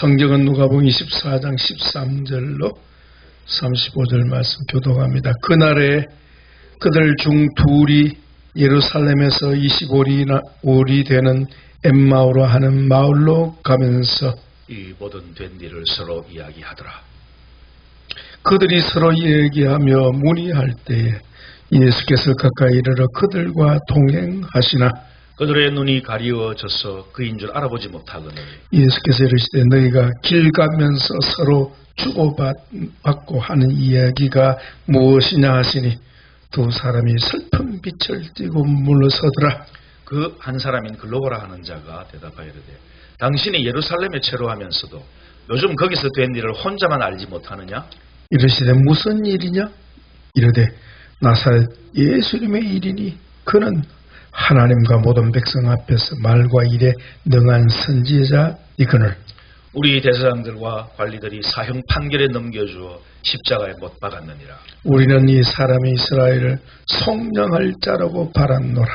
성경은 누가복음 24장 13절로 35절 말씀 교독합니다. 그날에 그들 중 둘이 예루살렘에서 25里되는 엠마오로 하는 마을로 가면서 이 모든 된 일을 서로 이야기하더라. 그들이 서로 얘기하며 문의할 때에 예수께서 가까이 이르러 그들과 동행하시나 그들의 눈이 가리워져서 그인 줄 알아보지 못하거늘 예수께서 이르시되 너희가 길 가면서 서로 주고받고 하는 이야기가 무엇이냐 하시니 두 사람이 슬픈 빛을 띠고 물러서더라. 그 한 사람인 글로바라 하는 자가 대답하여 이르되 당신이 예루살렘에 체류하면서도 요즘 거기서 된 일을 혼자만 알지 못하느냐? 이르시되 무슨 일이냐? 이르되 나사렛 예수님의 일이니 그는 하나님과 모든 백성 앞에서 말과 일에 능한 선지자이거늘 우리 대제사장들과 관리들이 사형 판결에 넘겨주어 십자가에 못 박았느니라. 우리는 이 사람이 이스라엘을 속량할 자라고 바랐노라.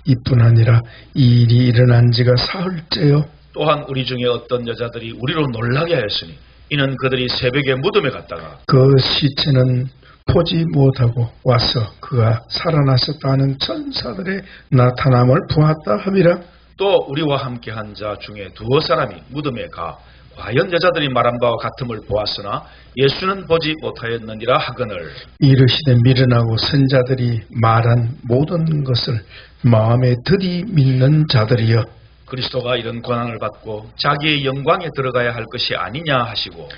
이뿐 아니라 이 일이 일어난 지가 사흘째요. 또한 우리 중에 어떤 여자들이 우리로 놀라게 하였으니 이는 그들이 새벽에 무덤에 갔다가 그 시체는 보지 못하고 와서 그가 살아나셨다는 천사들의 나타남을 보았다 함이라. 또 우리와 함께 한 자 중에 두어 사람이 무덤에 가 과연 여자들이 말한 바와 같음을 보았으나 예수는 보지 못하였느니라 하거늘 이르시되 미련하고 선자들이 말한 모든 것을 마음에 들이밀는 자들이여 그리스도가 이런 고난을 받고 자기의 영광에 들어가야 할 것이 아니냐 하시고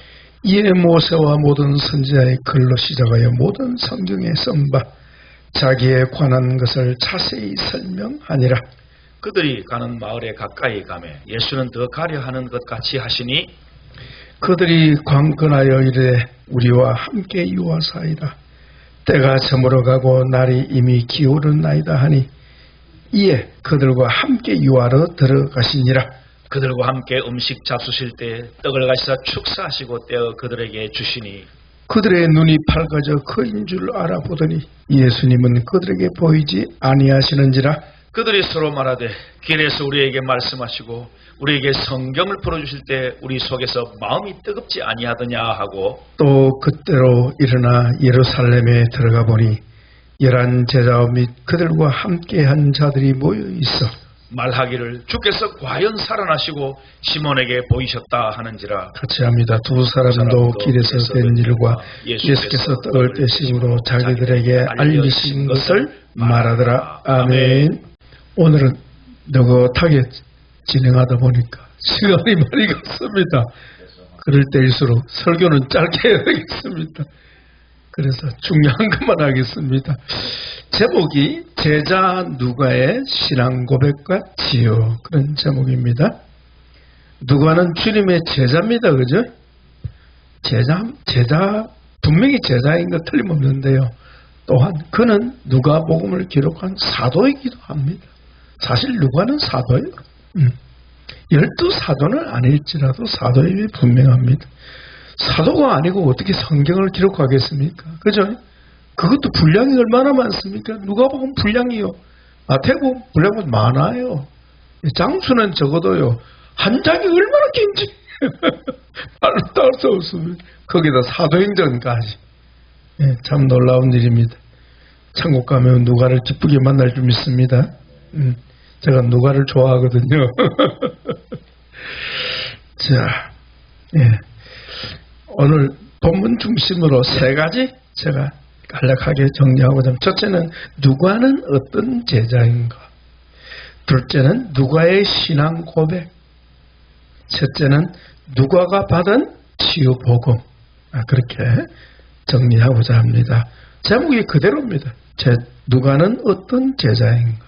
이에 모세와 모든 선지자의 글로 시작하여 모든 성경에 쓴 바 자기에 관한 것을 자세히 설명하니라. 그들이 가는 마을에 가까이 가매 예수는 더 가려 하는 것 같이 하시니 그들이 관건하여 이르되 우리와 함께 유하사이다. 때가 저물어가고 날이 이미 기울었나이다 하니 이에 그들과 함께 유하러 들어가시니라. 그들과 함께 음식 잡수실 때 떡을 가시사 축사하시고 떼어 그들에게 주시니 그들의 눈이 밝아져 그인 줄 알아보더니 예수님은 그들에게 보이지 아니하시는지라. 그들이 서로 말하되 길에서 우리에게 말씀하시고 우리에게 성경을 풀어주실 때 우리 속에서 마음이 뜨겁지 아니하더냐 하고 또 그때로 일어나 예루살렘에 들어가 보니 11 제자 및 그들과 함께한 자들이 모여 있어 말하기를 주께서 과연 살아나시고 시몬에게 보이셨다 하는지라. 같이 합니다. 두 사람도 길에서 된 일과 예수께서 떡을 떼심으로 자기들에게 알리신 것을 말하더라. 아멘. 오늘은 느긋하게 진행하다 보니까 시간이 많이 갔습니다. 그럴 때일수록 설교는 짧게 해야 되겠습니다. 그래서 중요한 것만 하겠습니다. 제목이 제자 누가의 신앙 고백 같지요. 그런 제목입니다. 누가는 주님의 제자입니다. 그죠? 제자 분명히 제자인 것 틀림없는데요. 또한 그는 누가복음을 기록한 사도이기도 합니다. 사실 누가는 사도예요. 12사도는 아닐지라도 사도임이 분명합니다. 사도가 아니고 어떻게 성경을 기록하겠습니까? 그죠? 그것도 분량이 얼마나 많습니까? 누가복음 분량이요. 마태복음 분량은 많아요. 장수는 적어도요. 한 장이 얼마나 긴지 말로 따를 수 없습니다. 거기다 사도행전까지. 참 놀라운 일입니다. 천국 가면 누가를 기쁘게 만날 줄 믿습니다. 제가 누가를 좋아하거든요. 자, 오늘 본문 중심으로 세 가지 제가 간략하게 정리하고자. 첫째는 누가는 어떤 제자인가. 둘째는 누가의 신앙 고백. 셋째는 누가가 받은 치유 복음. 그렇게 정리하고자 합니다. 제목이 그대로입니다. 누가는 어떤 제자인가.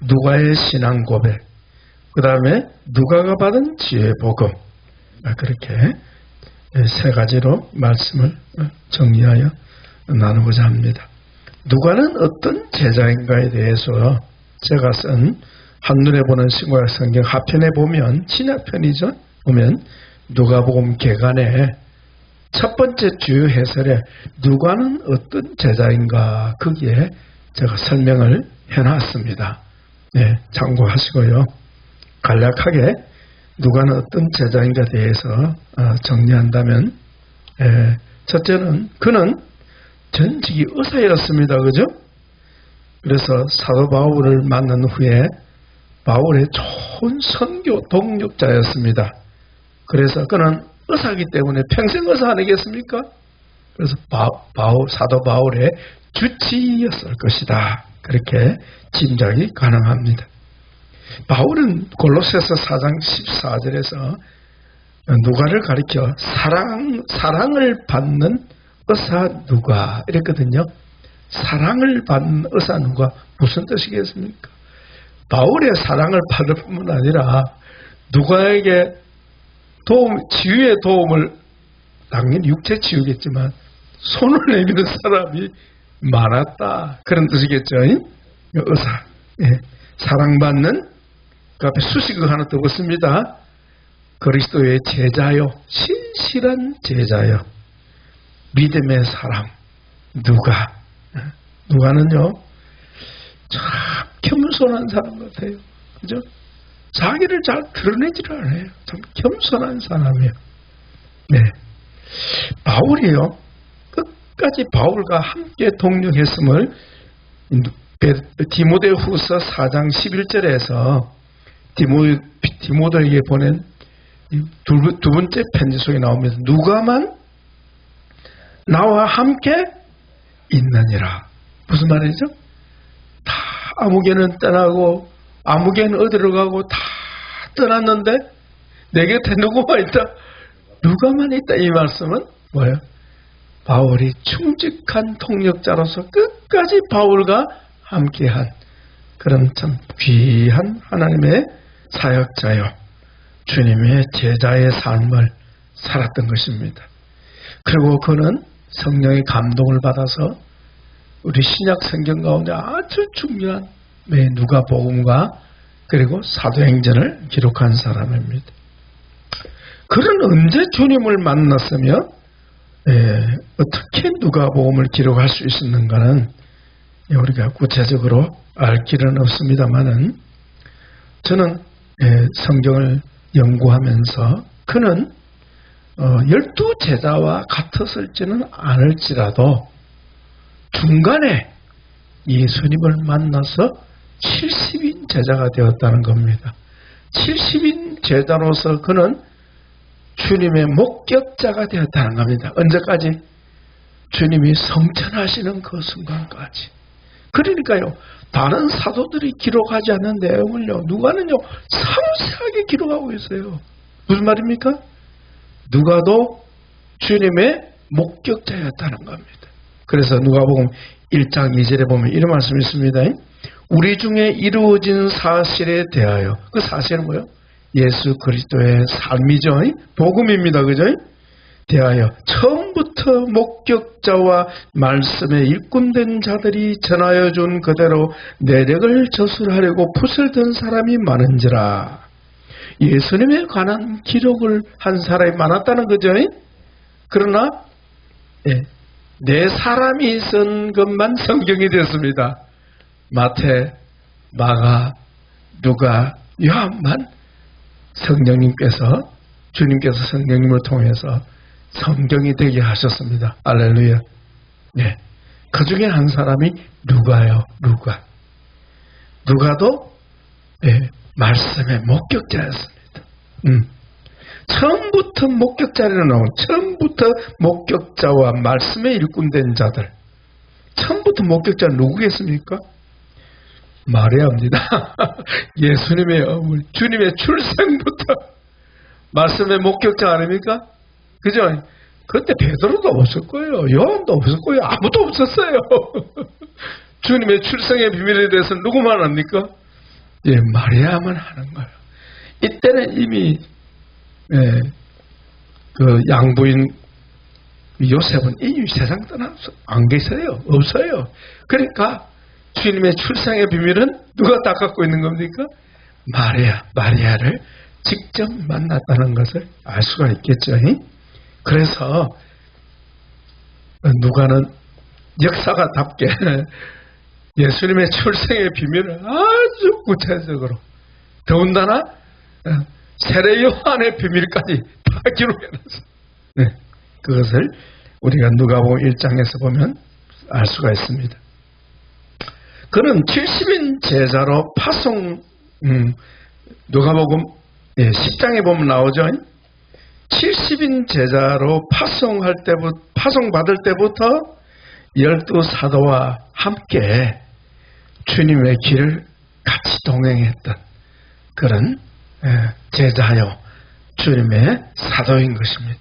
누가의 신앙 고백. 그 다음에 누가가 받은 지혜 복음. 그렇게 세 가지로 말씀을 정리하여 나누고자 합니다. 누가는 어떤 제자인가에 대해서 제가 쓴 한눈에 보는 신구약 성경 하편에 보면 신약편이죠. 보면 누가복음 개간에 첫 번째 주요 해설에 누가는 어떤 제자인가 거기에 제가 설명을 해놨습니다. 참고하시고요. 간략하게 누가는 어떤 제자인가에 대해서 정리한다면, 첫째는 그는 전직이 의사였습니다. 그죠? 그래서 사도 바울을 만난 후에 바울의 좋은 선교 동력자였습니다. 그래서 그는 의사이기 때문에 평생 의사 아니겠습니까? 그래서 사도 바울의 주치의였을 것이다. 그렇게 짐작이 가능합니다. 바울은 골로새서 4장 14절에서 누가를 가리켜 사랑을 받는 의사 누가 이랬거든요. 사랑을 받는 의사 누가 무슨 뜻이겠습니까? 바울의 사랑을 받을 뿐만 아니라 누가에게 치유의 도움을, 당연히 육체 치유겠지만 손을 내미는 사람이 많았다. 그런 뜻이겠죠. 의사. 사랑받는, 그 앞에 수식어 하나 더 붙습니다. 그리스도의 제자요, 신실한 제자요, 믿음의 사람. 누가는요 참 겸손한 사람 같아요. 그죠? 자기를 잘 드러내지를 않아요. 참 겸손한 사람이에요. 네. 바울이요, 끝까지 바울과 함께 동력했음을 디모데후서 4장 11절에서 디모데에게 보낸 두 번째 편지 속에 나오면서 누가만 나와 함께 있느니라. 무슨 말이죠? 다 아무개는 떠나고 아무개는 어디로 가고 다 떠났는데 내 곁에 누구만 있다? 누가만 있다. 이 말씀은 뭐예요? 바울이 충직한 통역자로서 끝까지 바울과 함께한 그런 참 귀한 하나님의 사역자요, 주님의 제자의 삶을 살았던 것입니다. 그리고 그는 성령의 감동을 받아서 우리 신약 성경 가운데 아주 중요한 누가복음과 그리고 사도행전을 기록한 사람입니다. 그는 언제 주님을 만났으며 어떻게 누가복음을 기록할 수 있었는가는 우리가 구체적으로 알 길은 없습니다만은, 저는 성경을 연구하면서 그는 12제자와 같았을지는 않을지라도 중간에 예수님을 만나서 70인 제자가 되었다는 겁니다. 70인 제자로서 그는 주님의 목격자가 되었다는 겁니다. 언제까지? 주님이 성천하시는 그 순간까지. 그러니까요, 다른 사도들이 기록하지 않는 내용을요, 누가는요 상세하게 기록하고 있어요. 무슨 말입니까? 누가도 주님의 목격자였다는 겁니다. 그래서 누가복음 1장 2절에 보면 이런 말씀이 있습니다. 우리 중에 이루어진 사실에 대하여, 그 사실은 뭐예요? 예수 그리스도의 삶이죠. 복음입니다. 그죠? 대하여 처음부터 목격자와 말씀에 일꾼된 자들이 전하여 준 그대로 내력을 저술하려고 풋을 든 사람이 많은지라. 예수님에 관한 기록을 한 사람이 많았다는 거죠. 그러나 네 사람이 쓴 것만 성경이 됐습니다. 마태, 마가, 누가, 요한만 주님께서 성령님을 통해서 성경이 되게 하셨습니다. 할렐루야. 네. 그 중에 한 사람이 누가요. 누가도 말씀의 목격자였습니다. 처음부터 목격자로 나온, 처음부터 목격자와 말씀에 일꾼된 자들. 처음부터 목격자는 누구겠습니까? 마리아입니다. 예수님의 어머니, 주님의 출생부터 말씀의 목격자 아닙니까? 그죠? 그때 베드로도 없을 거예요. 요한도 없을 거예요. 아무도 없었어요. 주님의 출생의 비밀에 대해서 누구만 합니까? 마리아만 하는 거예요. 이때는 이미 그 양부인 요셉은 이미 세상 떠나서 안 계세요. 없어요. 그러니까 주님의 출생의 비밀은 누가 다 갖고 있는 겁니까? 마리아를 직접 만났다는 것을 알 수가 있겠죠. 그래서 누가는 역사가답게 예수님의 출생의 비밀을 아주 구체적으로, 더군다나 세례 요한의 비밀까지 다 기록해놨어요. 네, 그것을 우리가 누가복음 1장에서 보면 알 수가 있습니다. 그는 70인 제자로 파송, 누가복음 10장에 보면 나오죠. 70인 제자로 파송받을 때부터 12사도와 함께 주님의 길을 같이 동행했던 그런 제자요 주님의 사도인 것입니다.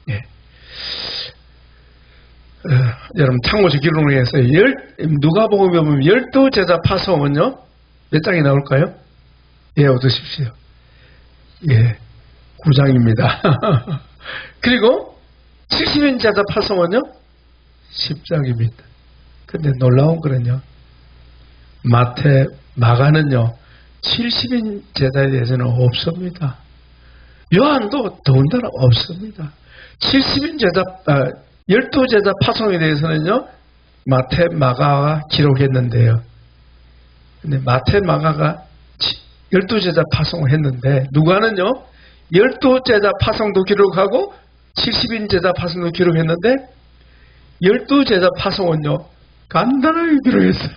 예. 여러분 창모시 기록을 해서 누가복음에 보면 12제자 파송은요 몇 장이 나올까요? 외워두십시오. 예, 9장입니다. 그리고 70인 제자 파송은요 10장입니다. 근데 놀라운 거는요 마태, 마가는요 70인 제자에 대해서는 없습니다. 요한도 더군다나 없습니다. 70인 제자 12제자 파송에 대해서는요 마태, 마가가 기록했는데요. 근데 마태, 마가가 12제자 파송을 했는데 누가는요 12제자 파송도 기록하고 70인 제자 파송도 기록했는데 12제자 파송은요 간단하게 기록했어요.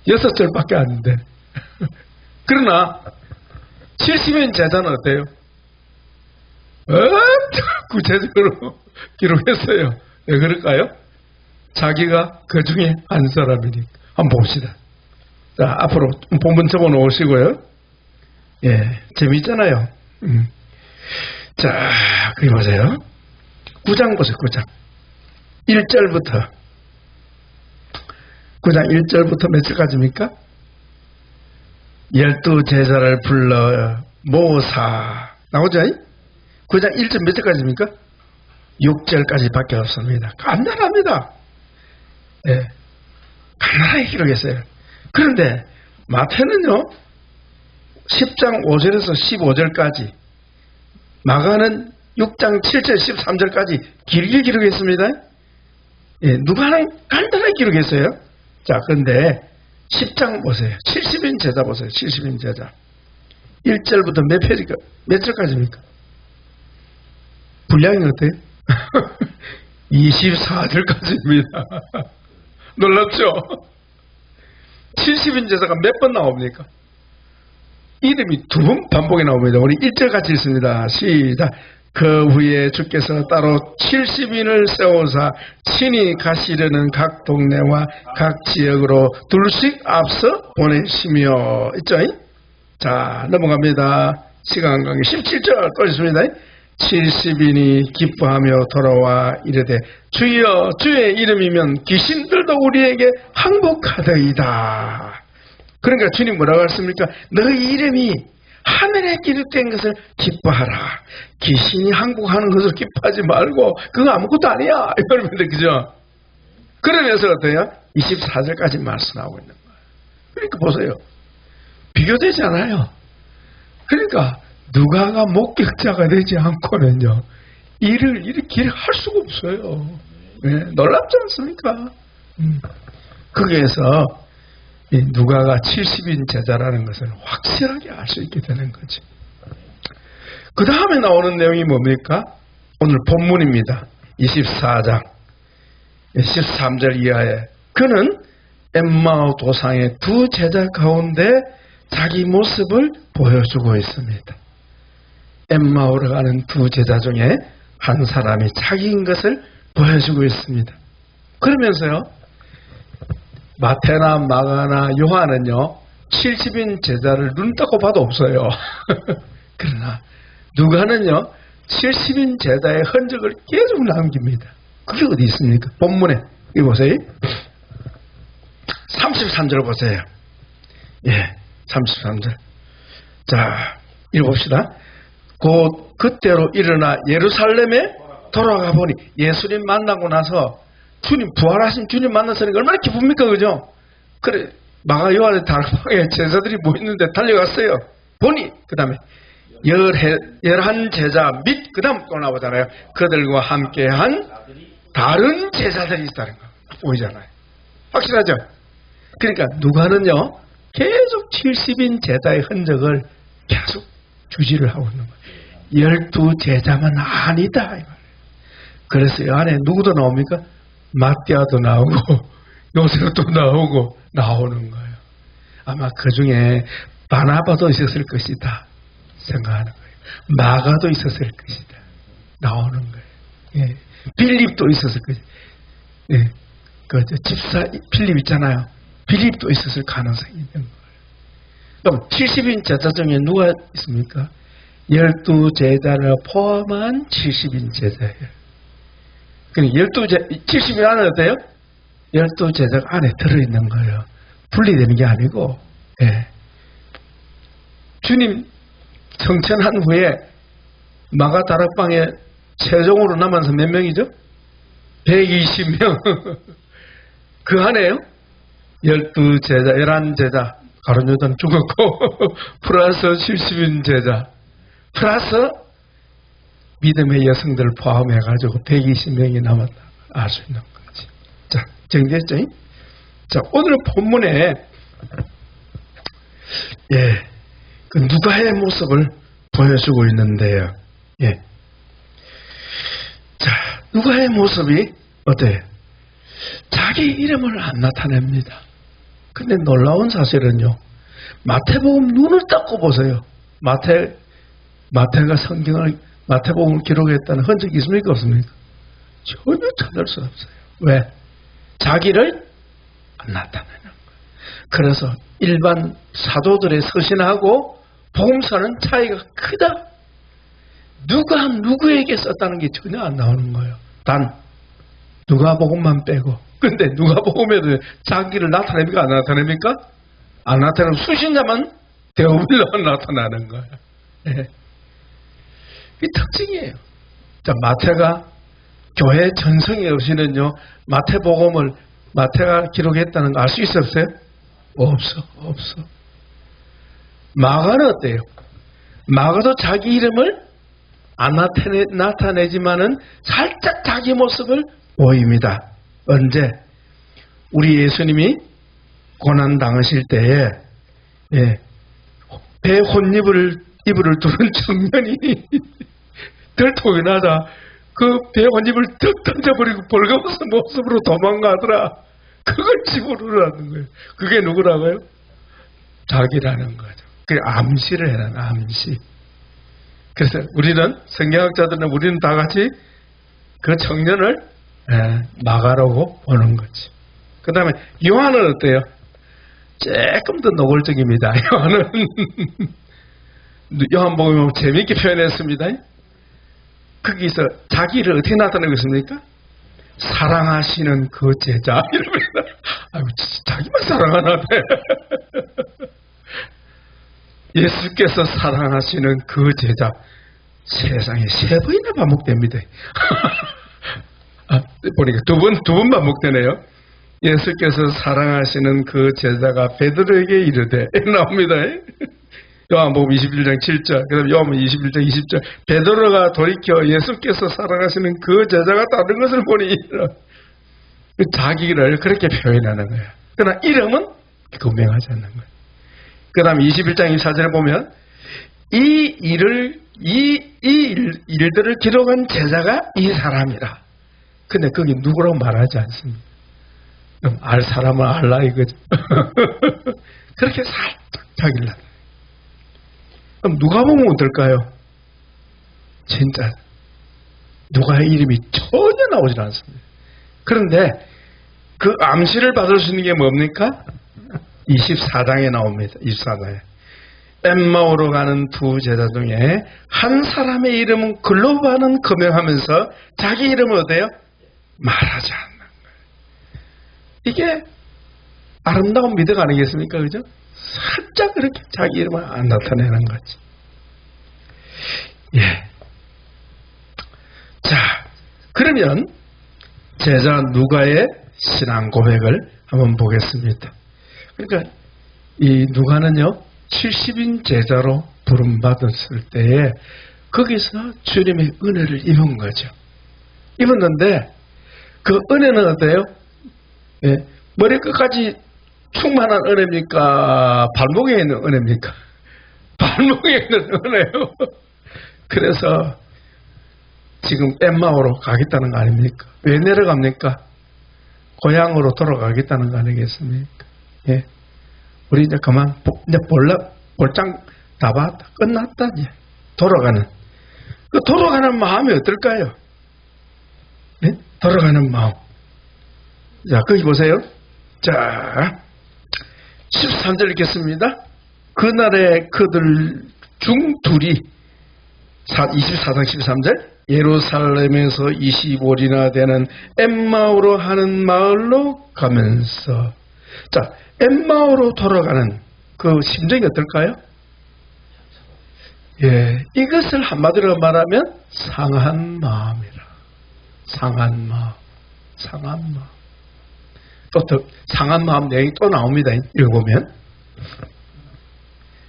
6절밖에 안 돼. 그러나 70인 제자는 어때요? 구체적으로 기록했어요. 왜 그럴까요? 자기가 그 중에 한 사람이니까. 한번 봅시다. 자, 앞으로 본문 접어놓으시고요. 예, 재미있잖아요. 자, 거기 보세요. 9장 보세요, 9장. 1절부터. 9장 1절부터 몇 절까지입니까? 12제자를 불러 모사. 나오죠? 9장 1절 몇 절까지입니까? 6절까지 밖에 없습니다. 간단합니다. 예, 간단하게 기록했어요. 그런데 마태는요 10장 5절에서 15절까지, 마가는 6장 7절 13절까지 길게 기록했습니다. 예, 누가는 간단하게 기록했어요. 자, 그런데 10장 보세요. 70인 제자 보세요. 70인 제자 1절부터 몇 절까지입니까? 분량이 어때요? 24절까지입니다. 놀랍죠? 70인 제자가 몇 번 나옵니까? 이름이 2번 반복이 나옵니다. 우리 1절 같이 읽습니다. 시작. 그 후에 주께서 따로 70인을 세우사 친히 가시려는 각 동네와 각 지역으로 둘씩 앞서 보내시며. 있죠? 자, 넘어갑니다. 시간 관계 17절 또 있습니다. 70인이 기뻐하며 돌아와 이르되 주여 주의 이름이면 귀신들도 우리에게 항복하더이다. 그러니까 주님 뭐라고 했습니까? 너희 이름이 하늘에 기록된 것을 기뻐하라. 귀신이 항복하는 것을 기뻐하지 말고 그거 아무것도 아니야. 이러는데 그죠? 그러면서 어때요? 24절까지 말씀하고 있는 거예요. 그러니까 보세요. 비교되지 않아요. 그러니까 누가가 목격자가 되지 않고는요 일을 이렇게 할 수가 없어요. 네, 놀랍지 않습니까? 거기에서 누가가 70인 제자라는 것을 확실하게 알 수 있게 되는 거지. 그 다음에 나오는 내용이 뭡니까? 오늘 본문입니다. 24장 13절 이하에 그는 엠마오 도상의 2 제자 가운데 자기 모습을 보여주고 있습니다. 엠마오로 가는 2 제자 중에 한 사람이 자기인 것을 보여주고 있습니다. 그러면서요 마태나 마가나 요한은요 70인 제자를 눈 떠고 봐도 없어요. 그러나 누가는요 70인 제자의 흔적을 계속 남깁니다. 그게 어디 있습니까? 본문에 이거 보세요. 33절 보세요. 예, 33절. 자, 읽어봅시다. 곧 그때로 일어나 예루살렘에 돌아가 보니 예수님 만나고 나서 주님 부활하신 주님 만났으니까 얼마나 기쁩니까? 그죠? 그래 마가 요한의 다락방에 제자들이 모였는데 달려갔어요. 보니 그 다음에 11 제자 및 그 다음 또 나오잖아요. 그들과 함께한 다른 제자들이 있다는 거 보이잖아요. 확실하죠? 그러니까 누가는요 계속 70인 제자의 흔적을 계속 주지를 하고 있는 거예요. 12제자만 아니다. 이 말이에요. 그래서 이 안에 누구도 나옵니까? 마띠아도 나오고 요셉도 나오고 나오는 거예요. 아마 그 중에 바나바도 있었을 것이다 생각하는 거예요. 마가도 있었을 것이다 나오는 거예요. 예. 빌립도 있었을 것이다. 예. 그 집사 빌립 있잖아요. 빌립도 있었을 가능성이 있는 거예요. 그럼 70인 제자 중에 누가 있습니까? 12제자를 포함한 70인 제자예요. 그럼 70인 안에 어때요? 12제자가 안에 들어있는 거예요. 분리되는 게 아니고, 예. 주님 성천한 후에 마가 다락방에 최종으로 남아서 몇 명이죠? 120명. 그 안에요? 12제자, 11제자, 가룟 요단 죽었고, 플러스 70인 제자, 플러스 믿음의 여성들을 포함해가지고 120명이 남았다. 알 수 있는 거지. 자, 정리했죠? 자, 오늘 본문에, 예, 그 누가의 모습을 보여주고 있는데요. 예. 자, 누가의 모습이 어때요? 자기 이름을 안 나타냅니다. 근데 놀라운 사실은요, 마태복음 눈을 닦고 보세요. 마태가 마태복음을 기록했다는 흔적이 있습니까? 없습니까? 전혀 찾을 수 없어요. 왜? 자기를 안 나타내는 거예요. 그래서 일반 사도들의 서신하고 복음서는 차이가 크다. 누가 누구에게 썼다는 게 전혀 안 나오는 거예요. 단 누가복음만 빼고. 근데 누가복음에도 자기를 나타냅니까? 안 나타냅니까? 안 나타내면 수신자만 대오빌로만 나타나는 거예요. 네. 이 특징이에요. 자, 마태가 교회 전성의 없이는요, 마태복음을 마태가 기록했다는 거 알 수 있었어요? 없어. 마가는 어때요? 마가도 자기 이름을 안 나타내지만은 살짝 자기 모습을 보입니다. 언제? 우리 예수님이 고난 당하실 때에, 예, 배 혼이불을 두른 청년이 들통이 나자 그 배 혼이불 툭 던져버리고 벌거벗은 모습으로 도망가더라. 그걸 집어넣으라는 거예요. 그게 누구라고요? 자기라는 거죠. 그게 암시를 해라는 암시. 그래서 우리는 성경학자들은 우리는 다 같이 그 청년을 마가라고 보는 거지. 그 다음에 요한은 어때요? 조금 더 노골적입니다. 요한복음을 재미있게 표현했습니다. 거기서 자기를 어떻게 나타내고 있습니까? 사랑하시는 그 제자 이러면서 아이고 자기만 사랑하나 예수께서 사랑하시는 그 제자 세상에 3번이나 반복됩니다. 보니까 두 번 반복되네요. 예수께서 사랑하시는 그 제자가 베드로에게 이르되 나옵니다. 요한복음 21장 7절, 그 다음에 요한복음 21장 20절. 베드로가 돌이켜 예수께서 사랑하시는 그 제자가 다른 것을 보니 자기를 그렇게 표현하는 거예요. 그러나 이름은 분명하지 않는 거예요. 그 다음에 21장 24절에 보면 이 일들을 기록한 제자가 이 사람이라. 근데 거기 누구라고 말하지 않습니다. 그럼 알 사람은 알라 이거죠. 그렇게 살짝 자기를 나타내요. 그럼 누가 보면 어떨까요? 진짜 누가의 이름이 전혀 나오질 않습니다. 그런데 그 암시를 받을 수 있는 게 뭡니까? 24장에 나옵니다. 24장에. 엠마오로 가는 두 제자 중에 한 사람의 이름은 글로바는 거명하면서 자기 이름은 어때요? 말하지 않는 거예요. 이게 아름다운 미덕 아니겠습니까? 그죠? 살짝 그렇게 자기 이름을 안 나타내는 거지. 예. 자, 그러면 제자 누가의 신앙 고백을 한번 보겠습니다. 그러니까 이 누가는요 70인 제자로 부름받았을 때에 거기서 주님의 은혜를 입은 거죠. 입었는데 그 은혜는 어때요? 예, 머리 끝까지 충만한 은혜입니까? 발목에 있는 은혜입니까? 발목에 있는 은혜요. 그래서 지금 엠마오로 가겠다는 거 아닙니까? 왜 내려갑니까? 고향으로 돌아가겠다는 거 아니겠습니까? 예. 우리 이제 그만, 이제 볼장 다 봤다. 끝났다, 이제. 돌아가는. 그 돌아가는 마음이 어떨까요? 예? 돌아가는 마음. 자, 거기 보세요. 자, 13절 읽겠습니다. 그날에 그들 중 둘이 24장 13절 예루살렘에서 25리나 되는 엠마오로 하는 마을로 가면서 자, 엠마오로 돌아가는 그 심정이 어떨까요? 예, 이것을 한마디로 말하면 상한 마음이라. 상한 마음. 상한 마음. 또 상한 마음 내용이 또 나옵니다. 읽어보면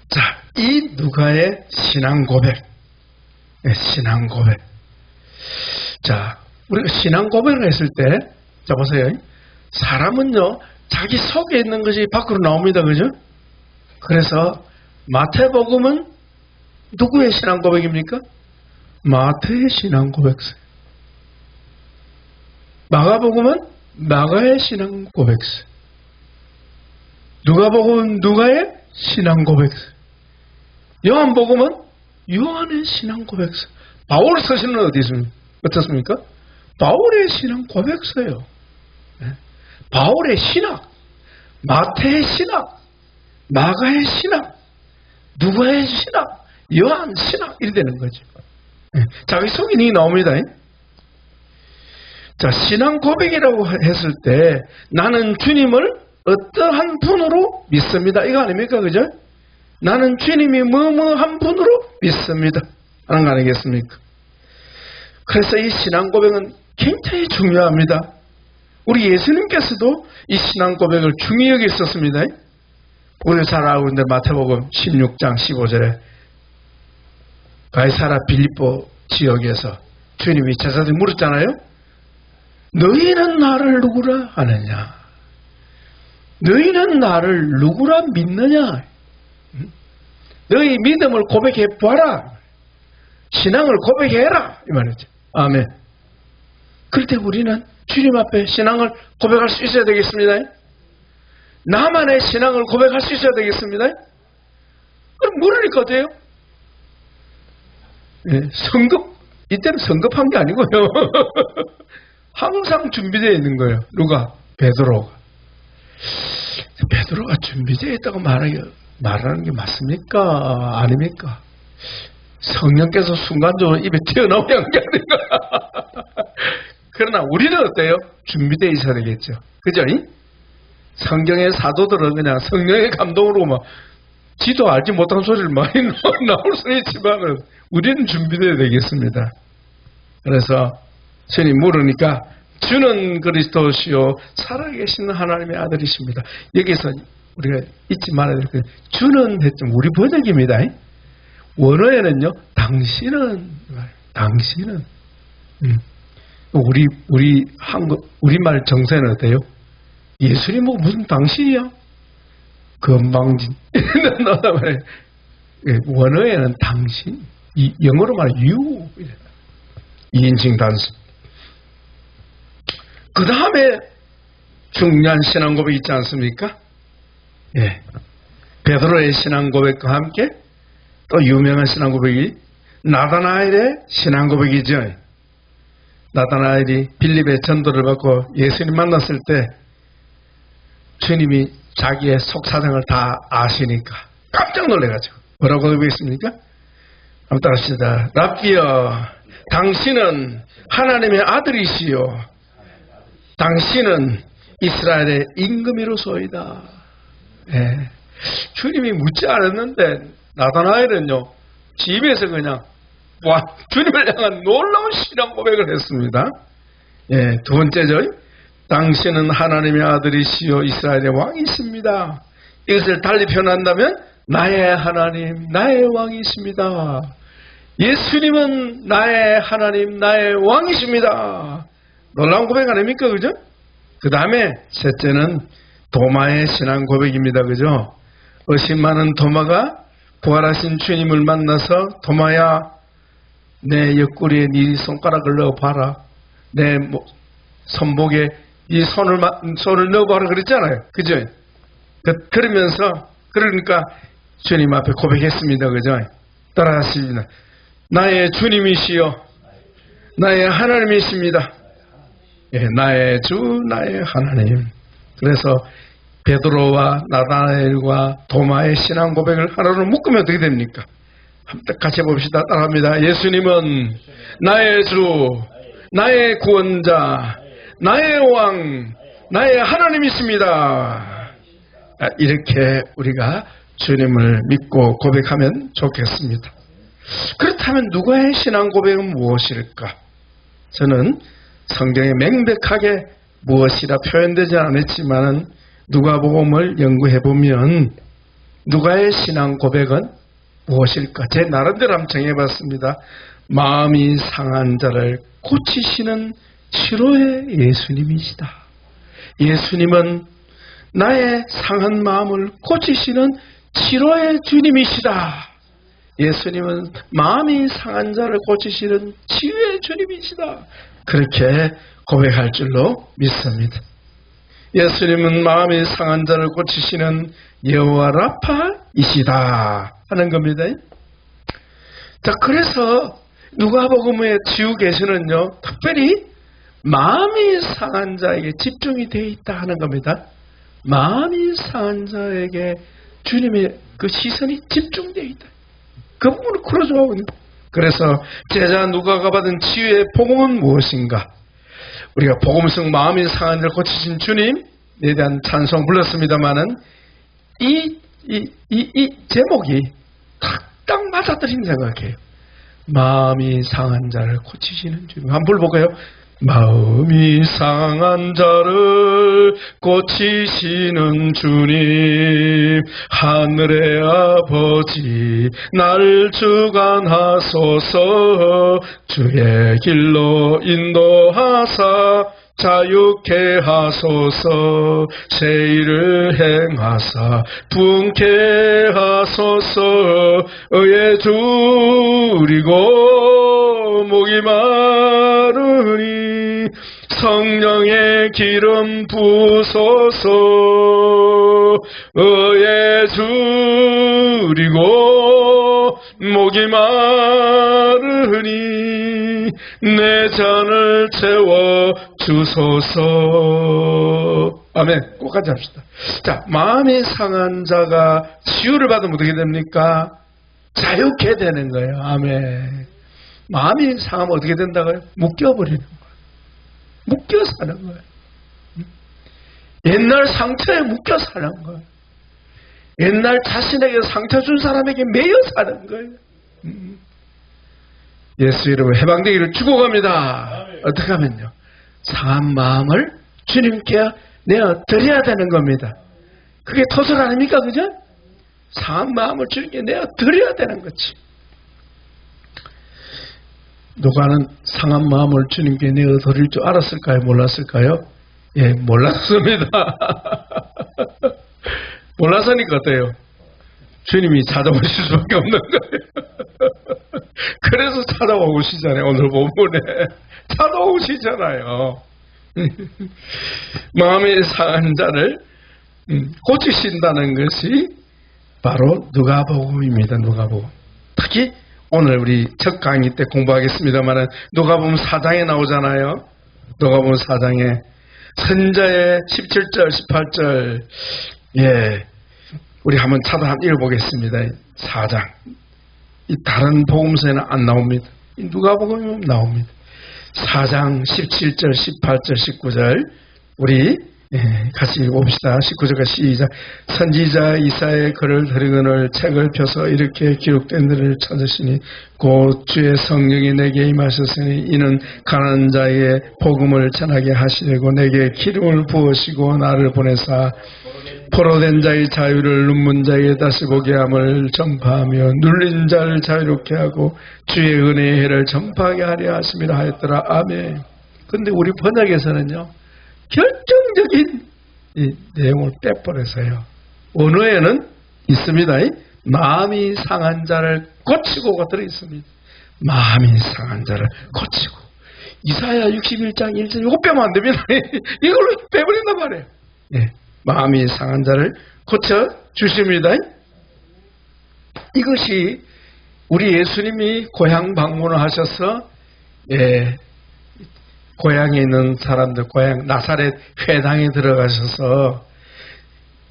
자, 이 누가의 신앙 고백. 네, 신앙 고백. 자, 우리가 신앙 고백을 했을 때, 자, 보세요. 사람은요, 자기 속에 있는 것이 밖으로 나옵니다. 그죠? 그래서, 마태복음은 누구의 신앙 고백입니까? 마태의 신앙 고백서. 마가복음은 마가의 신앙 고백서. 누가복음은 누가의 신앙 고백서. 요한복음은 요한의 신앙 고백서. 바울 서신은 어디 있습니까? 어떻습니까? 바울의 신앙 고백서예요. 네? 바울의 신학, 마태의 신학, 마가의 신학, 누가의 신학, 요한 신학 이렇게 되는 거죠. 네? 자기 속인이 나옵니다. 자, 신앙 고백이라고 했을 때 나는 주님을 어떠한 분으로 믿습니다. 이거 아닙니까? 그죠? 나는 주님이 뭐뭐한 분으로 믿습니다. 하는 거 아니겠습니까? 그래서 이 신앙 고백은 굉장히 중요합니다. 우리 예수님께서도 이 신앙 고백을 중히 여기셨습니다. 우리 잘 알고 있는데 마태복음 16장 15절에 가이사라 빌립보 지역에서 주님이 제자들이 물었잖아요. 너희는 나를 누구라 하느냐? 너희는 나를 누구라 믿느냐? 너희 믿음을 고백해 보아라. 신앙을 고백해라. 이 말이죠. 아멘. 그럴 때 우리는 주님 앞에 신앙을 고백할 수 있어야 되겠습니다. 나만의 신앙을 고백할 수 있어야 되겠습니다. 그럼 모르니까 어때요? 예, 성급, 이때는 성급한 게 아니고요. 항상 준비되어 있는 거예요. 누가? 베드로가. 베드로가 준비되어 있다고 말하는 게 맞습니까? 아닙니까? 성령께서 순간적으로 입에 튀어나오게 한 게 아닌가? 그러나 우리는 어때요? 준비되어 있어야 되겠죠. 그죠? 성경의 사도들은 그냥 성령의 감동으로 막 지도 알지 못한 소리를 많이 나올 수 있지만은 우리는 준비되어야 되겠습니다. 그래서 주님 물으니까 주는 그리스도시요 살아계신 하나님의 아들이십니다. 여기서 우리가 잊지 말아야 될 것 주는 했죠. 우리 번역입니다. 원어에는요, 당신은 우리말 정세는 어때요? 예수님은 무슨 당신이야? 건방진. 원어에는 당신, 영어로 말하면 you, 2인칭 단수. 그 다음에 중요한 신앙 고백이 있지 않습니까? 예. 베드로의 신앙 고백과 함께 또 유명한 신앙 고백이 나다나엘의 신앙 고백이죠. 나다나엘이 빌립의 전도를 받고 예수님 만났을 때 주님이 자기의 속사정을 다 아시니까 깜짝 놀래가지고 뭐라고 고백했습니까? 한번 따라합시다. 랍비여, 당신은 하나님의 아들이시요 당신은 이스라엘의 임금이로소이다. 예. 주님이 묻지 않았는데 나다나엘은요 집에서 그냥 주님을 향한 놀라운 신앙 고백을 했습니다. 예, 두 번째죠. 당신은 하나님의 아들이시요 이스라엘의 왕이십니다. 이것을 달리 표현한다면 나의 하나님, 나의 왕이십니다. 예수님은 나의 하나님, 나의 왕이십니다. 놀라운 고백 아닙니까? 그죠? 그 다음에 셋째는 도마의 신앙 고백입니다. 그죠? 의심 많은 도마가 부활하신 주님을 만나서 도마야 내 옆구리에 네 손가락을 넣어봐라. 내 손목에 이 손을 넣어봐라 그랬잖아요. 그죠? 그러면서 그러니까 주님 앞에 고백했습니다. 그죠? 따라하십니다. 나의 주님이시여 나의 하나님이십니다. 예, 나의 주 나의 하나님. 그래서 베드로와 나다나엘과 도마의 신앙 고백을 하나로 묶으면 어떻게 됩니까? 한번 같이 해봅시다. 따라합니다. 예수님은 나의 주 나의 구원자 나의 왕 나의 하나님이십니다. 이렇게 우리가 주님을 믿고 고백하면 좋겠습니다. 그렇다면 누가의 신앙 고백은 무엇일까? 저는 성경에 명백하게 무엇이라 표현되지 않았지만 누가복음을 연구해보면 누가의 신앙 고백은 무엇일까? 제 나름대로 한번 정해봤습니다. 마음이 상한 자를 고치시는 치료의 예수님이시다. 예수님은 나의 상한 마음을 고치시는 치료의 주님이시다. 예수님은 마음이 상한 자를 고치시는 치유의 주님이시다. 그렇게 고백할 줄로 믿습니다. 예수님은 마음이 상한 자를 고치시는 여호와 라파이시다 하는 겁니다. 자, 그래서 누가복음의 지우개서는요 특별히 마음이 상한 자에게 집중이 되어 있다 하는 겁니다. 마음이 상한 자에게 주님의 그 시선이 집중되어 있다. 그 부분을 끌어주거든요. 그래서 제자 누가가 받은 치유의 복음은 무엇인가? 우리가 복음성 마음이 상한 자를 고치신 주님에 대한 찬송 불렀습니다마는 이 제목이 딱 맞아떨린 생각해요. 마음이 상한 자를 고치시는 주님. 한번 불러볼까요? 마음이 상한 자를 고치시는 주님 하늘의 아버지 날 주관하소서 주의 길로 인도하사 자유케 하소서 새 일을 행하사 분케 하소서 의에 줄이고 목이 마르니 성령의 기름 부소서 의에 줄이고 목이 마르니 내 잔을 채워 주소서. 아멘. 꼭 같이 합시다. 자, 마음이 상한 자가 치유를 받으면 어떻게 됩니까? 자유케 되는 거예요. 아멘. 마음이 상하면 어떻게 된다고요? 묶여버리는 거예요. 묶여 사는 거예요. 옛날 상처에 묶여 사는 거예요. 옛날 자신에게 상처 준 사람에게 매여 사는 거예요. 예수 이름으로 해방되기를 축복합니다. 어떻게 하면요? 상한 마음을 주님께 내어 드려야 되는 겁니다. 그게 토설 아닙니까? 그죠? 상한 마음을 주님께 내어 드려야 되는 거지. 누가는 상한 마음을 주님께 내어 드릴 줄 알았을까요? 몰랐을까요? 예, 몰랐습니다. 몰라서니까 어때요? 주님이 찾아오실 수밖에 없는 거예요. 그래서 찾아오시잖아요. 오늘 본문에 찾아오시잖아요. 마음의 상한 자를 고치신다는 것이 바로 누가복음입니다. 누가복음. 특히 오늘 우리 첫 강의 때 공부하겠습니다만 누가복음 4장에 나오잖아요. 누가복음 4장에 선자의 17절 18절 예, 우리 한번 찾아 한번 읽어보겠습니다. 4장. 이 다른 복음서에는 안 나옵니다. 누가복음에 나옵니다. 4장 17절 18절 19절 우리 같이 읽어봅시다. 19절까지 시작. 선지자 이사야의 글을 들으거늘 책을 펴서 이렇게 기록된 들을 찾으시니 곧 주의 성령이 내게 임하셨으니 이는 가난한 자의 복음을 전하게 하시려고 내게 기름을 부으시고 나를 보내사 포로된 자의 자유를 눈문 자에게 다시 보게 함을 전파하며 눌린 자를 자유롭게 하고 주의 은혜의 해를 전파하게 하려 하심이라 하였더라. 아멘. 근데 우리 번역에서는요 결정적인 이 내용을 빼버려서요. 원어에는 있습니다. 마음이 상한 자를 고치고가 들어있습니다. 마음이 상한 자를 고치고. 이사야 61장 1절 이거 빼면 안 됩니다. 이걸로 빼버린단 말이에요. 예, 마음이 상한 자를 고쳐 주십니다. 이것이 우리 예수님이 고향 방문을 하셔서 고향에 있는 사람들, 고향 나사렛 회당에 들어가셔서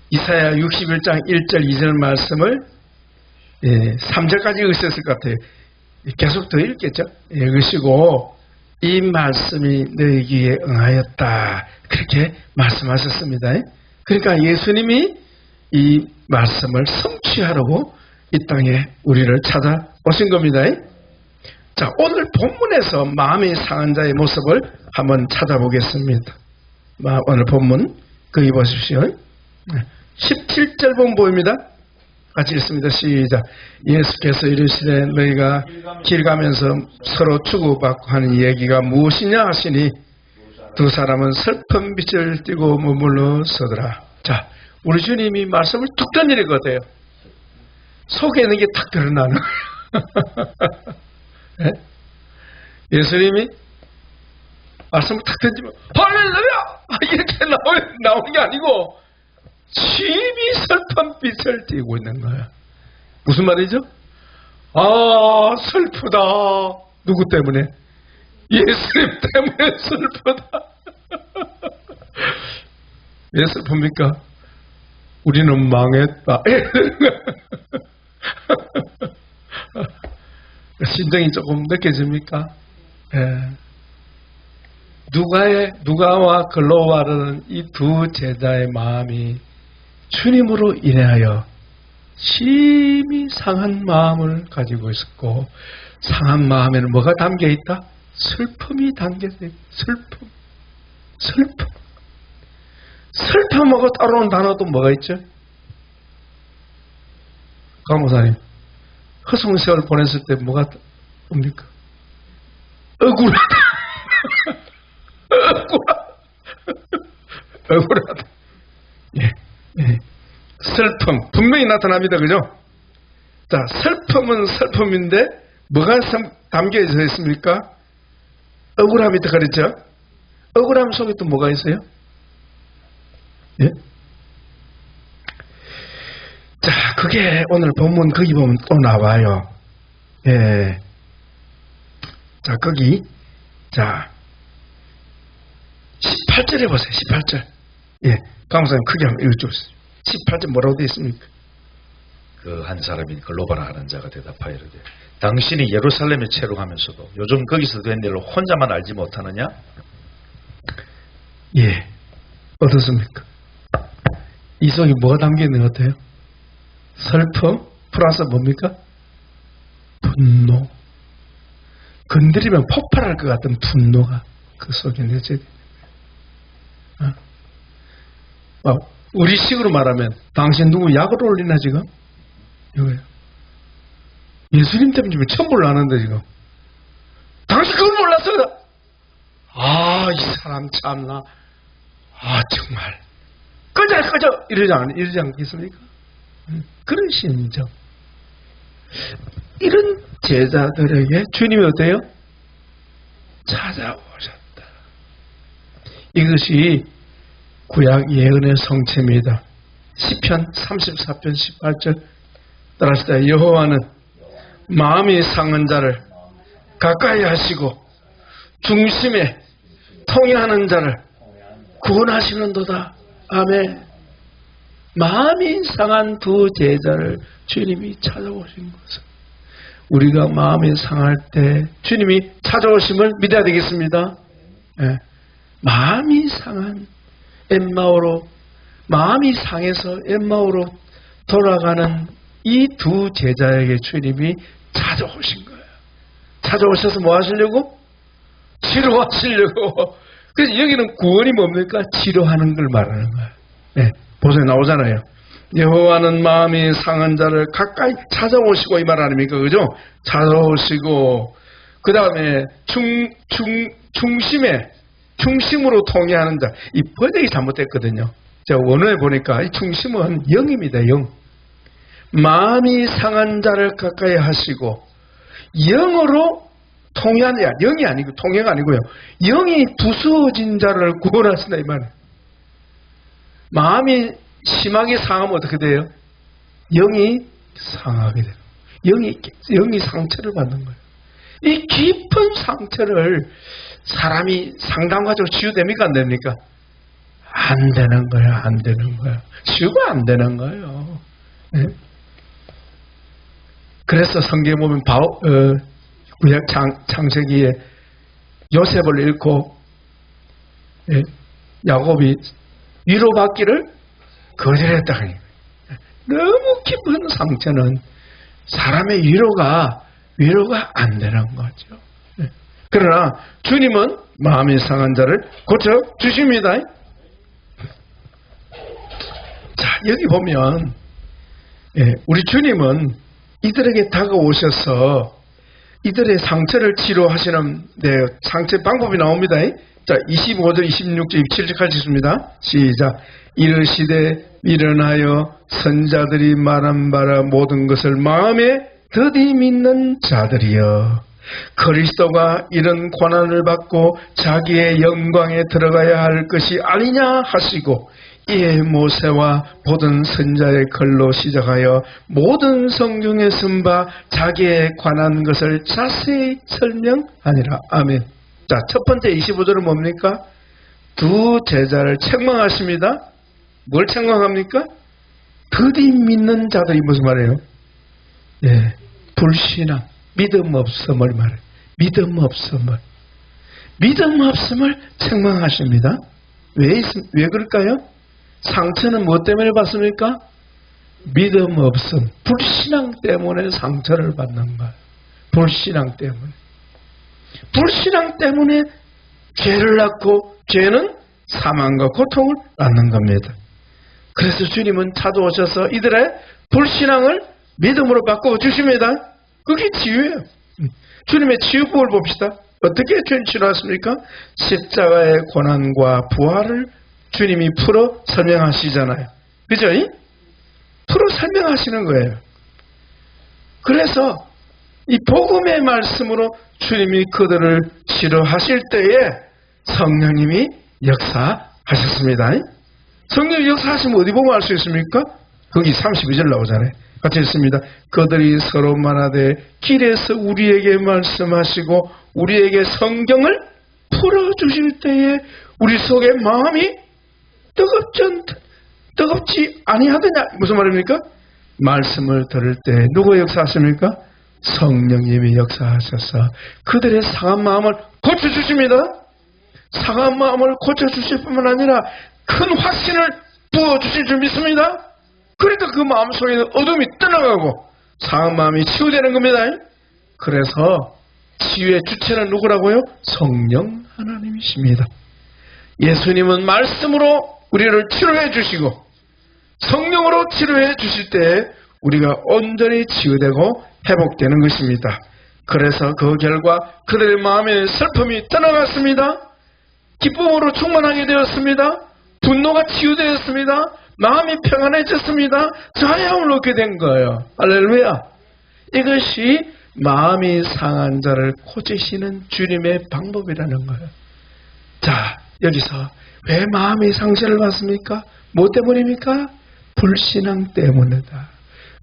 이사야 61장 1절 2절 말씀을 3절까지 읽으셨을 것 같아요. 계속 더 읽겠죠. 읽으시고 이 말씀이 너희 귀에 응하였다. 그렇게 말씀하셨습니다. 그러니까 예수님이 이 말씀을 성취하려고 이 땅에 우리를 찾아오신 겁니다. 자, 오늘 본문에서 마음이 상한 자의 모습을 한번 찾아보겠습니다. 오늘 본문 거기 보십시오. 17절 보면 보입니다. 같이 읽습니다. 시작. 예수께서 이르시되 너희가 길 가면서 서로 주고받고 하는 얘기가 무엇이냐 하시니 두 사람은 슬픈 빛을 띠고 머물러 서더라. 자, 우리 주님이 말씀을 툭 던지는 것 같아요. 속에 있는 게 탁 드러나는 네? 예수님이 말씀을 탁 던지면 할렐루야! 이렇게 나오는 게 아니고 심히 슬픈 빛을 띠고 있는 거야. 무슨 말이죠? 아, 슬프다. 누구 때문에? 예수님 때문에 슬프다. 왜 슬픕니까? 우리는 망했다. 심정이 조금 느껴집니까? 예. 누가와 글로바라는 이 두 제자의 마음이 주님으로 인하여 심히 상한 마음을 가지고 있었고, 상한 마음에는 뭐가 담겨 있다? 슬픔이 담겨져 있다. 슬픔. 슬픔하고 따라오는 단어도 뭐가 있죠? 강목사님, 허송 세월 보냈을 때 뭐가 옵니까? 억울하다. 억울하다. 예. 슬픔 분명히 나타납니다. 그죠? 자, 슬픔은 슬픔인데 뭐가 담겨져 있습니까? 억울함이 또 그렇죠? 억울함 속에 또 뭐가 있어요? 예? 자, 그게 오늘 본문 거기 보면 또 나와요. 예. 자, 거기 자 18절에 보세요. 18절. 예. 강목사님 크게 한번 읽어주세요. 18절 뭐라고 되어 있습니까? 그 한 사람이 글로바라 하는 자가 대답하여 이르되 당신이 예루살렘에 체류하면서도 요즘 거기서 된 일을 혼자만 알지 못하느냐? 예. 어떻습니까? 이 속에 뭐가 담겨있는 것 같아요? 슬픔 플러스 뭡니까? 분노. 건드리면 폭발할 것 같은 분노가 그 속에 내재돼. 우리 식으로 말하면 당신 누구 약을 올리나 지금? 이거예요. 예수님 때문에 지금 천불을 하는데 지금. 당신 그걸 몰랐어. 아, 이 사람 참나. 아, 정말. 꺼져 이러지 않겠습니까? 그런 심정. 이런 제자들에게 주님이 어때요? 찾아오셨다. 이것이 구약 예언의 성취입니다. 시편 34편 18절 따라하시다. 여호와는 마음이 상한 자를 가까이 하시고 중심에 통해하는 자를 구원하시는도다. 아멘. 마음이 상한 두 제자를 주님이 찾아오신 것은 우리가 마음이 상할 때 주님이 찾아오심을 믿어야 되겠습니다. 네. 마음이 상한 엠마오로, 마음이 상해서 엠마오로 돌아가는 이 두 제자에게 주님이 찾아오신 거예요. 찾아오셔서 뭐 하시려고? 치료하시려고. 그래서 여기는 구원이 뭡니까? 치료하는 걸 말하는 거예요. 네, 보세요. 나오잖아요. 여호와는 마음이 상한 자를 가까이 찾아오시고 이 말 아닙니까? 그죠? 찾아오시고 그 다음에 중심으로 통해하는 자. 이 번역이 잘못됐거든요. 제가 원어에 보니까 이 중심은 영입니다. 영. 마음이 상한 자를 가까이 하시고 영으로 통해하냐. 영이 아니고 통해가 아니고요. 영이 부수어진 자를 구원하신다 이 말이에요. 마음이 심하게 상하면 어떻게 돼요? 영이 상하게 돼요. 영이 상처를 받는 거예요. 이 깊은 상처를 사람이 상담 가지고 치유됩니까? 안 됩니까? 안 되는 거야. 안 되는 거야. 치유가 안 되는 거예요. 네? 그래서 성경에 보면 구약 창세기에 요셉을 잃고 야곱이 위로받기를 거절했다. 너무 깊은 상처는 사람의 위로가 안 되는 거죠. 그러나 주님은 마음이 상한 자를 고쳐주십니다. 자, 여기 보면 우리 주님은 이들에게 다가오셔서 이들의 상처를 치료하시는 상처 방법이 나옵니다. 자, 25절, 26절, 27절까지 읽습니다. 시작. 이르시되 일어나여 선자들이 말한 바라 모든 것을 마음에 더디 믿는 자들이여, 그리스도가 이런 고난을 받고 자기의 영광에 들어가야 할 것이 아니냐 하시고, 이에 모세와 모든 선자의 글로 시작하여 모든 성경에 쓴 바 자기에 관한 것을 자세히 설명하니라. 아멘. 자, 첫 번째 25절은 뭡니까? 두 제자를 책망하십니다. 뭘 책망합니까? 더디 믿는 자들이 무슨 말이에요? 불신앙, 믿음 없음을 말해요. 믿음 없음을 책망하십니다. 왜 그럴까요? 상처는 무엇 때문에 받습니까? 믿음 없음, 불신앙 때문에 상처를 받는 거예요. 불신앙 때문에 죄를 낳고 죄는 사망과 고통을 낳는 겁니다. 그래서 주님은 찾아오셔서 이들의 불신앙을 믿음으로 바꿔 주십니다. 그게 치유예요. 주님의 치유법을 봅시다. 어떻게 주님 치료하십니까? 십자가의 고난과 부활을 주님이 풀어 설명하시잖아요. 그죠? 풀어 설명하시는 거예요. 그래서 이 복음의 말씀으로 주님이 그들을 치료하실 때에 성령님이 역사하셨습니다. 성령이 역사하시면 어디 보면 알 수 있습니까? 거기 32절 나오잖아요. 같이 읽습니다. 그들이 서로 말하되 길에서 우리에게 말씀하시고 우리에게 성경을 풀어주실 때에 우리 속에 마음이 뜨겁지 아니하더냐. 무슨 말입니까? 말씀을 들을 때 누가 역사하십니까? 성령님이 역사하셔서 그들의 상한 마음을 고쳐주십니다. 상한 마음을 고쳐주실 뿐만 아니라 큰 확신을 부어주실 줄 믿습니다. 그러니까 그 마음속에는 어둠이 떠나가고 상한 마음이 치유되는 겁니다. 그래서 치유의 주체는 누구라고요? 성령 하나님이십니다. 예수님은 말씀으로 우리를 치료해 주시고 성령으로 치료해 주실 때 우리가 온전히 치유되고 회복되는 것입니다. 그래서 그 결과 그들의 마음의 슬픔이 떠나갔습니다. 기쁨으로 충만하게 되었습니다. 분노가 치유되었습니다. 마음이 평안해졌습니다. 자유함을 얻게 된 거예요. 할렐루야. 이것이 마음이 상한 자를 고치시는 주님의 방법이라는 거예요. 자, 여기서 왜 마음이 상처를 받습니까? 뭐 때문입니까? 불신앙 때문이다.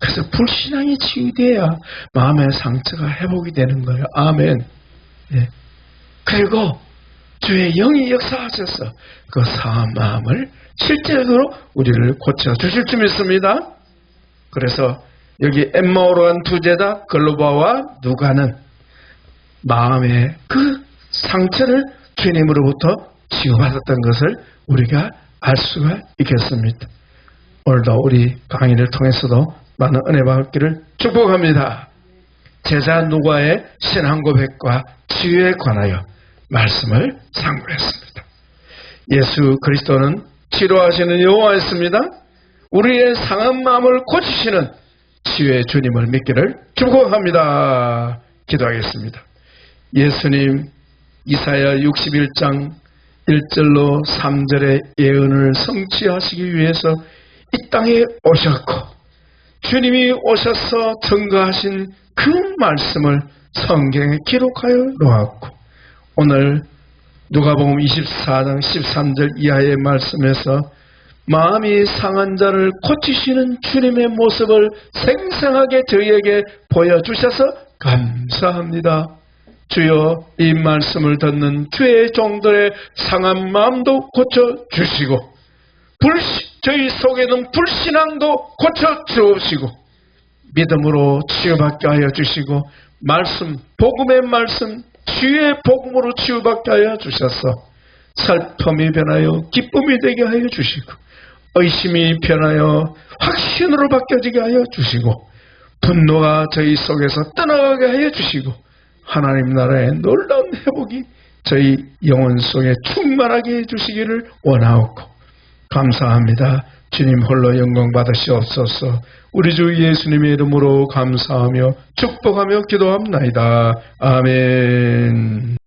그래서 불신앙이 치유돼야 마음의 상처가 회복이 되는 거예요. 아멘. 예. 그리고 주의 영이 역사하셔서 그 상한 마음을 실제로 우리를 고쳐주실 줄 믿습니다. 그래서 여기 엠마오로 간 두 제자 글로바와 누가는 마음의 그 상처를 주님으로부터 치유받았던 것을 우리가 알 수가 있겠습니다. 오늘도 우리 강의를 통해서도 많은 은혜 받기를 축복합니다. 제자 누가의 신앙 고백과 치유에 관하여 말씀을 상고했습니다. 예수 그리스도는 치료하시는 여호와였습니다. 우리의 상한 마음을 고치시는 치유의 주님을 믿기를 축복합니다. 기도하겠습니다. 예수님, 이사야 61장 1절로 3절의 예언을 성취하시기 위해서 이 땅에 오셨고 주님이 오셔서 증거하신 그 말씀을 성경에 기록하여 놓았고, 오늘 누가복음 24장 13절 이하의 말씀에서 마음이 상한 자를 고치시는 주님의 모습을 생생하게 저희에게 보여주셔서 감사합니다. 주여, 이 말씀을 듣는 주의 종들의 상한 마음도 고쳐주시고, 저희 속에 있는 불신앙도 고쳐주시고, 믿음으로 치유받게 하여 주시고, 복음의 말씀, 주의 복음으로 치유받게 하여 주셔서 슬픔이 변하여 기쁨이 되게 하여 주시고, 의심이 변하여 확신으로 바뀌어지게 하여 주시고, 분노가 저희 속에서 떠나가게 하여 주시고, 하나님 나라의 놀라운 회복이 저희 영혼 속에 충만하게 해주시기를 원하옵고 감사합니다. 주님 홀로 영광 받으시옵소서. 우리 주 예수님의 이름으로 감사하며 축복하며 기도합나이다. 아멘.